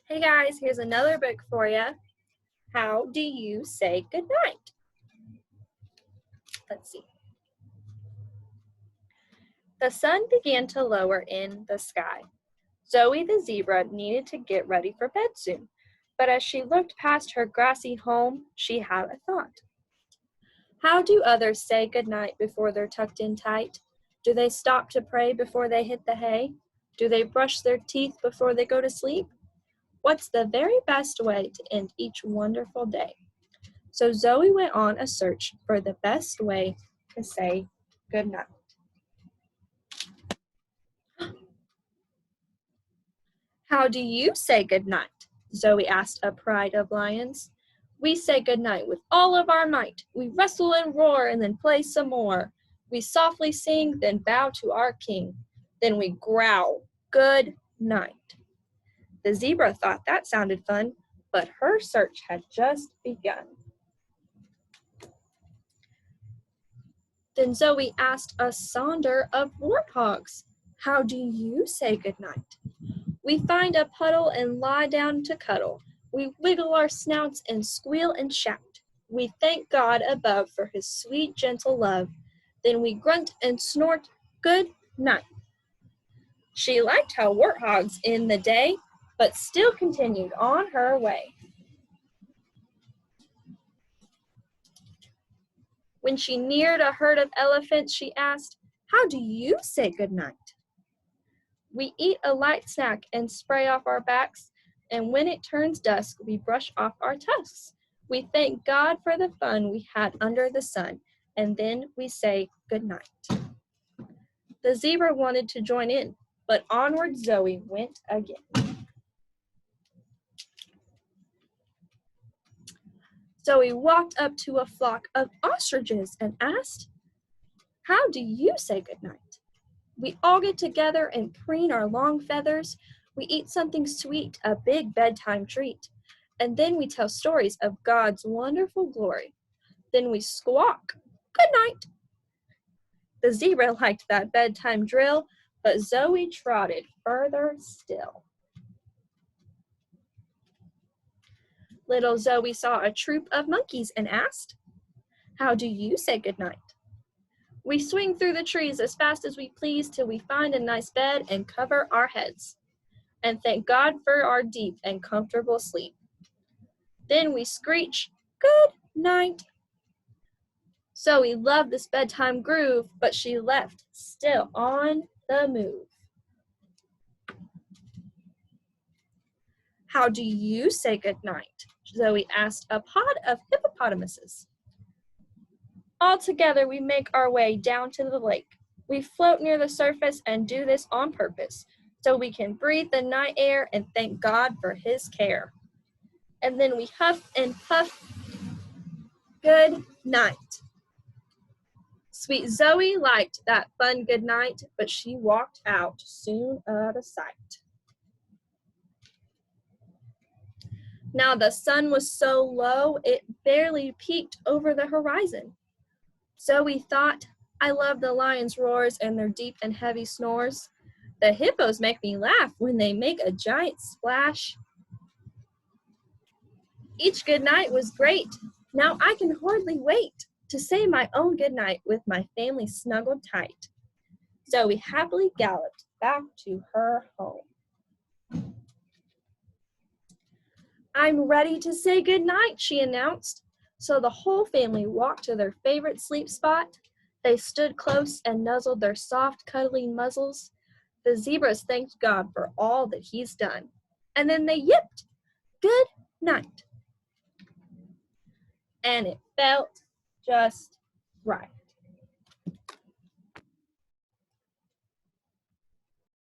Hey guys, here's another book for you. How do you say goodnight? Let's see. The sun began to lower in the sky. Zoe the zebra needed to get ready for bed soon, but as she looked past her grassy home, she had a thought. How do others say goodnight before they're tucked in tight? Do they stop to pray before they hit the hay? Do they brush their teeth before they go to sleep? What's the very best way to end each wonderful day? So Zoe went on a search for the best way to say goodnight. How do you say goodnight? Zoe asked a pride of lions. We say goodnight with all of our might. We wrestle and roar and then play some more. We softly sing, then bow to our king. Then we growl, good night. The zebra thought that sounded fun, but her search had just begun. Then Zoe asked a sonder of warthogs, how do you say goodnight? We find a puddle and lie down to cuddle. We wiggle our snouts and squeal and shout. We thank God above for his sweet, gentle love. Then we grunt and snort, good night. She liked how warthogs end the day, but still continued on her way. When she neared a herd of elephants, she asked, how do you say goodnight? We eat a light snack and spray off our backs, and when it turns dusk, we brush off our tusks. We thank God for the fun we had under the sun, and then we say goodnight. The zebra wanted to join in, but onward Zoe went again. Zoe walked up to a flock of ostriches and asked, how do you say goodnight? We all get together and preen our long feathers. We eat something sweet, a big bedtime treat. And then we tell stories of God's wonderful glory. Then we squawk, good night. The zebra liked that bedtime drill, but Zoe trotted further still. Little Zoe saw a troop of monkeys and asked, how do you say goodnight? We swing through the trees as fast as we please till we find a nice bed and cover our heads, and thank God for our deep and comfortable sleep. Then we screech, good night. Zoe loved this bedtime groove, but she left, still on the move. How do you say good night? Zoe asked a pod of hippopotamuses. All together we make our way down to the lake. We float near the surface and do this on purpose, so we can breathe the night air and thank God for his care. And then we huff and puff, good night. Sweet Zoe liked that fun good night, but she walked out soon out of sight. Now the sun was so low, it barely peeked over the horizon. Zoe thought, I love the lions' roars and their deep and heavy snores. The hippos make me laugh when they make a giant splash. Each good night was great. Now I can hardly wait to say my own good night with my family snuggled tight. Zoe happily galloped back to her home. I'm ready to say good night, she announced. So the whole family walked to their favorite sleep spot. They stood close and nuzzled their soft, cuddly muzzles. The zebras thanked God for all that he's done. And then they yipped, good night. And it felt just right.